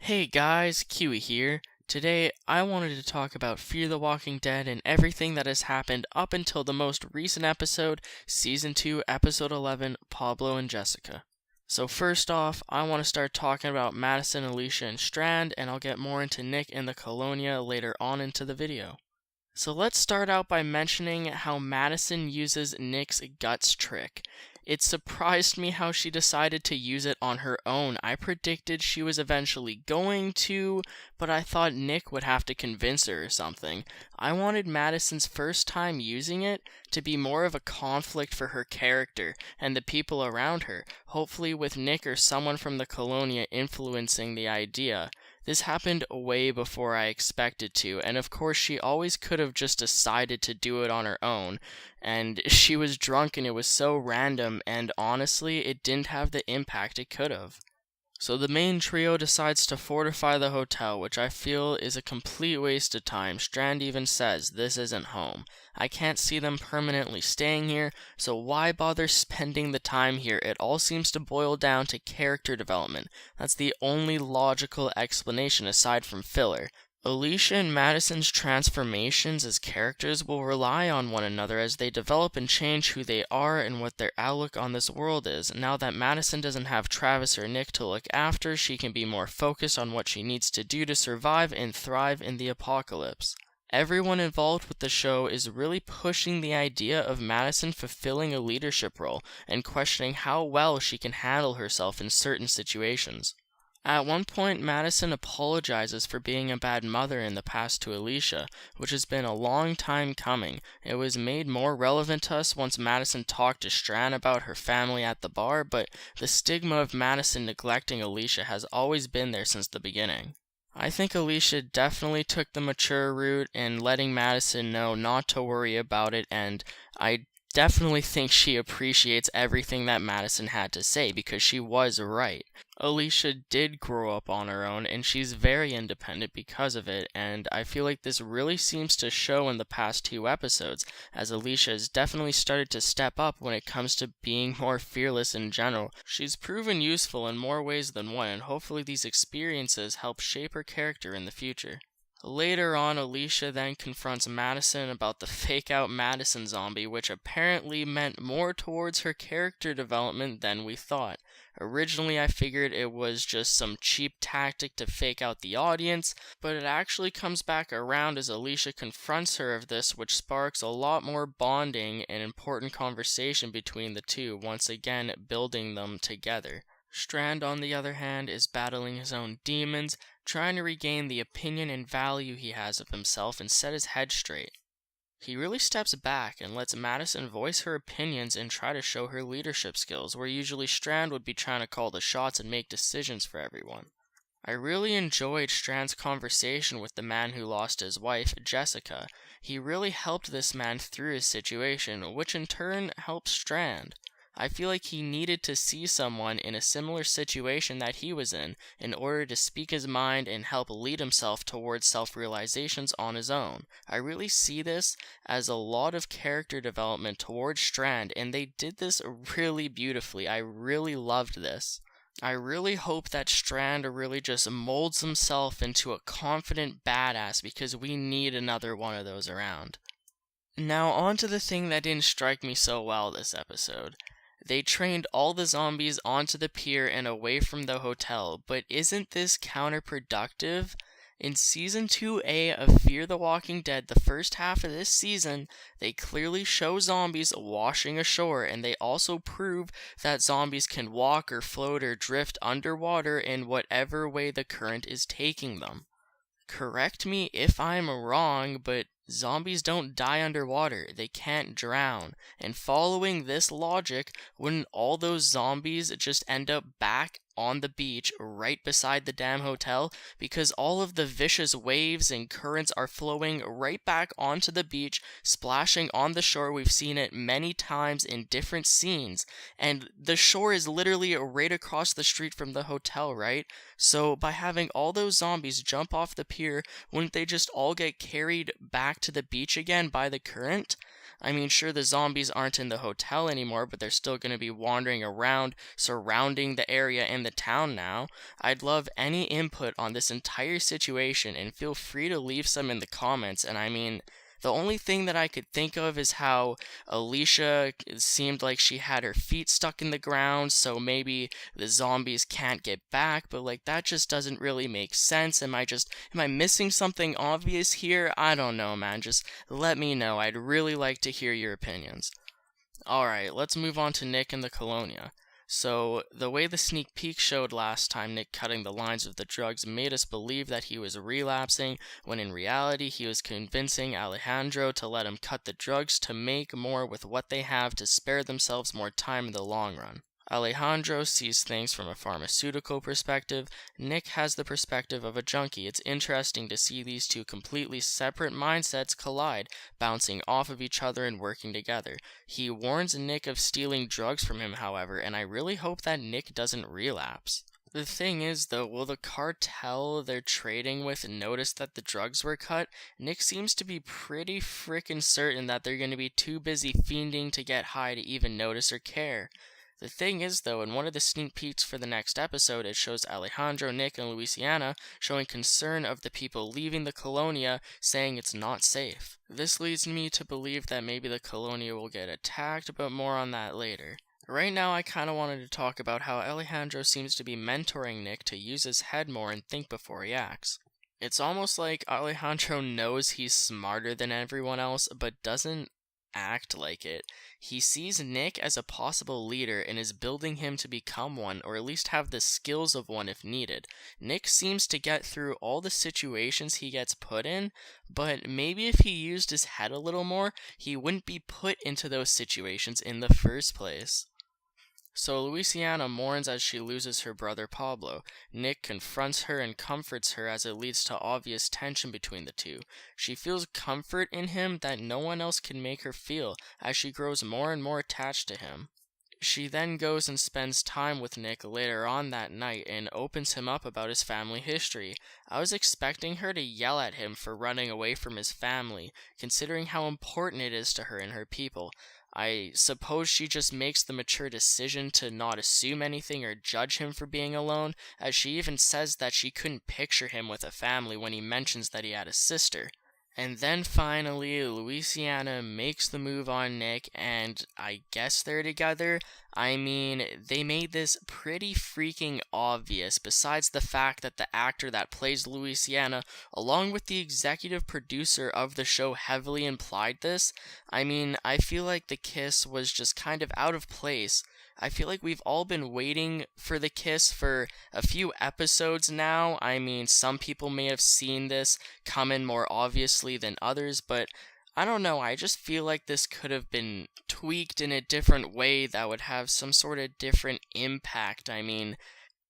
Hey guys, Kiwi here. Today I wanted to talk about Fear the Walking Dead and everything that has happened up until the most recent episode, Season 2, Episode 11, Pablo and Jessica. So first off, I want to start talking about Madison, Alicia, and Strand, and I'll get more into Nick and the Colonia later on into the video. So let's start out by mentioning how Madison uses Nick's guts trick. It surprised me how she decided to use it on her own. I predicted she was eventually going to, but I thought Nick would have to convince her or something. I wanted Madison's first time using it to be more of a conflict for her character and the people around her, hopefully with Nick or someone from the Colonia influencing the idea. This happened way before I expected to, and of course she always could have just decided to do it on her own, and she was drunk and it was so random, and honestly, it didn't have the impact it could have. So the main trio decides to fortify the hotel, which I feel is a complete waste of time. Strand even says this isn't home. I can't see them permanently staying here, so why bother spending the time here? It all seems to boil down to character development. That's the only logical explanation aside from filler. Alicia and Madison's transformations as characters will rely on one another as they develop and change who they are and what their outlook on this world is. Now that Madison doesn't have Travis or Nick to look after, she can be more focused on what she needs to do to survive and thrive in the apocalypse. Everyone involved with the show is really pushing the idea of Madison fulfilling a leadership role and questioning how well she can handle herself in certain situations. At one point, Madison apologizes for being a bad mother in the past to Alicia, which has been a long time coming. It was made more relevant to us once Madison talked to Strand about her family at the bar, but the stigma of Madison neglecting Alicia has always been there since the beginning. I think Alicia definitely took the mature route in letting Madison know not to worry about it, and I definitely think she appreciates everything that Madison had to say because she was right. Alicia did grow up on her own and she's very independent because of it, and I feel like this really seems to show in the past 2 episodes, as Alicia has definitely started to step up when it comes to being more fearless in general. She's proven useful in more ways than one, and hopefully these experiences help shape her character in the future. Later on, Alicia then confronts Madison about the fake-out Madison zombie, which apparently meant more towards her character development than we thought. Originally, I figured it was just some cheap tactic to fake out the audience, but it actually comes back around as Alicia confronts her of this, which sparks a lot more bonding and important conversation between the two, once again building them together. Strand, on the other hand, is battling his own demons, trying to regain the opinion and value he has of himself and set his head straight. He really steps back and lets Madison voice her opinions and try to show her leadership skills, where usually Strand would be trying to call the shots and make decisions for everyone. I really enjoyed Strand's conversation with the man who lost his wife, Jessica. He really helped this man through his situation, which in turn helped Strand. I feel like he needed to see someone in a similar situation that he was in order to speak his mind and help lead himself towards self-realizations on his own. I really see this as a lot of character development towards Strand, and they did this really beautifully. I really loved this. I really hope that Strand really just molds himself into a confident badass, because we need another one of those around. Now on to the thing that didn't strike me so well this episode. They trained all the zombies onto the pier and away from the hotel, but isn't this counterproductive? In Season 2A of Fear the Walking Dead, the first half of this season, they clearly show zombies washing ashore, and they also prove that zombies can walk or float or drift underwater in whatever way the current is taking them. Correct me if I'm wrong, but zombies don't die underwater, they can't drown, and following this logic, wouldn't all those zombies just end up back on the beach right beside the damn hotel, because all of the vicious waves and currents are flowing right back onto the beach, splashing on the shore? We've seen it many times in different scenes, and the shore is literally right across the street from the hotel, right? So by having all those zombies jump off the pier, wouldn't they just all get carried back back to the beach again by the current. I mean, sure, the zombies aren't in the hotel anymore, but they're still going to be wandering around, surrounding the area and the town now. I'd love any input on this entire situation, and feel free to leave some in the comments. And I mean, the only thing that I could think of is how Alicia seemed like she had her feet stuck in the ground, so maybe the zombies can't get back, but like that just doesn't really make sense. Am I missing something obvious here? I don't know, man. Just let me know. I'd really like to hear your opinions. Alright, let's move on to Nick and the Colonia. So, the way the sneak peek showed last time Nick cutting the lines of the drugs made us believe that he was relapsing, when in reality he was convincing Alejandro to let him cut the drugs to make more with what they have to spare themselves more time in the long run. Alejandro sees things from a pharmaceutical perspective. Nick has the perspective of a junkie. It's interesting to see these two completely separate mindsets collide, bouncing off of each other and working together. He warns Nick of stealing drugs from him, however, and I really hope that Nick doesn't relapse. The thing is, though, will the cartel they're trading with notice that the drugs were cut? Nick seems to be pretty frickin' certain that they're gonna be too busy fiending to get high to even notice or care. The thing is, though, in one of the sneak peeks for the next episode, it shows Alejandro, Nick, and Louisiana showing concern of the people leaving the Colonia, saying it's not safe. This leads me to believe that maybe the Colonia will get attacked, but more on that later. Right now, I kinda wanted to talk about how Alejandro seems to be mentoring Nick to use his head more and think before he acts. It's almost like Alejandro knows he's smarter than everyone else, but doesn't act like it. He sees Nick as a possible leader and is building him to become one, or at least have the skills of one if needed. Nick seems to get through all the situations he gets put in, but maybe if he used his head a little more, he wouldn't be put into those situations in the first place. So Louisiana mourns as she loses her brother Pablo. Nick confronts her and comforts her as it leads to obvious tension between the two. She feels comfort in him that no one else can make her feel as she grows more and more attached to him. She then goes and spends time with Nick later on that night and opens him up about his family history. I was expecting her to yell at him for running away from his family, considering how important it is to her and her people. I suppose she just makes the mature decision to not assume anything or judge him for being alone, as she even says that she couldn't picture him with a family when he mentions that he had a sister. And then finally, Louisiana makes the move on Nick, and I guess they're together. I mean, they made this pretty freaking obvious, besides the fact that the actor that plays Louisiana, along with the executive producer of the show, heavily implied this. I mean, I feel like the kiss was just kind of out of place. I feel like we've all been waiting for the kiss for a few episodes now. I mean, some people may have seen this come in more obviously than others, but I don't know, I just feel like this could have been tweaked in a different way that would have some sort of different impact. I mean,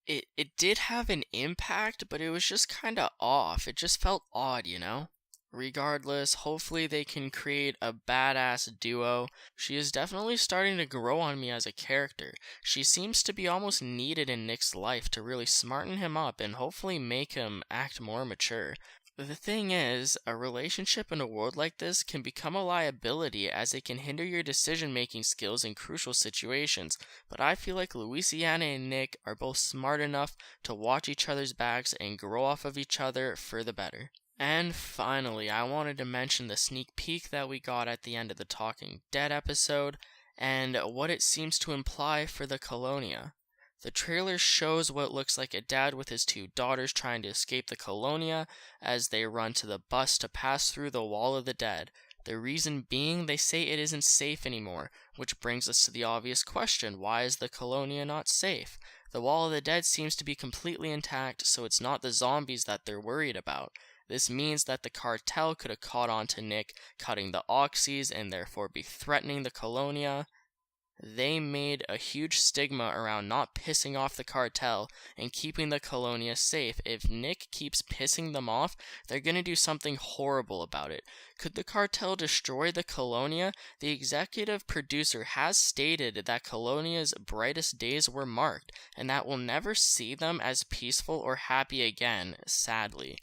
it did have an impact, but it was just kind of off. It just felt odd, you know? Regardless, hopefully they can create a badass duo. She is definitely starting to grow on me as a character. She seems to be almost needed in Nick's life to really smarten him up and hopefully make him act more mature. The thing is, a relationship in a world like this can become a liability as it can hinder your decision-making skills in crucial situations, but I feel like Louisiana and Nick are both smart enough to watch each other's backs and grow off of each other for the better. And finally, I wanted to mention the sneak peek that we got at the end of the Talking Dead episode, and what it seems to imply for the Colonia. The trailer shows what looks like a dad with his two daughters trying to escape the Colonia as they run to the bus to pass through the Wall of the Dead. The reason being, they say it isn't safe anymore, which brings us to the obvious question, why is the Colonia not safe? The Wall of the Dead seems to be completely intact, so it's not the zombies that they're worried about. This means that the cartel could have caught on to Nick cutting the oxys and therefore be threatening the Colonia. They made a huge stigma around not pissing off the cartel and keeping the Colonia safe. If Nick keeps pissing them off, they're gonna do something horrible about it. Could the cartel destroy the Colonia? The executive producer has stated that Colonia's brightest days were marked, and that we'll never see them as peaceful or happy again, sadly.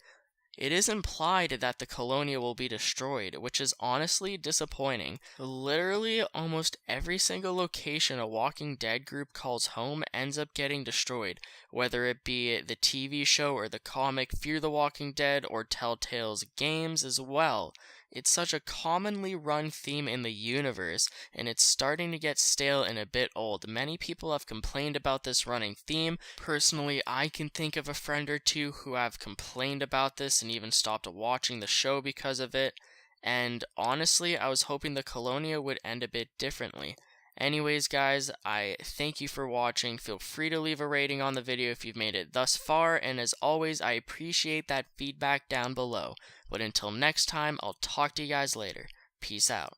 It is implied that the Colonia will be destroyed, which is honestly disappointing. Literally, almost every single location a Walking Dead group calls home ends up getting destroyed, whether it be the TV show or the comic Fear the Walking Dead or Telltale's games as well. It's such a commonly run theme in the universe, and it's starting to get stale and a bit old. Many people have complained about this running theme. Personally, I can think of a friend or two who have complained about this and even stopped watching the show because of it. And honestly, I was hoping the Colonia would end a bit differently. Anyways, guys, I thank you for watching. Feel free to leave a rating on the video if you've made it thus far, and as always, I appreciate that feedback down below. But until next time, I'll talk to you guys later. Peace out.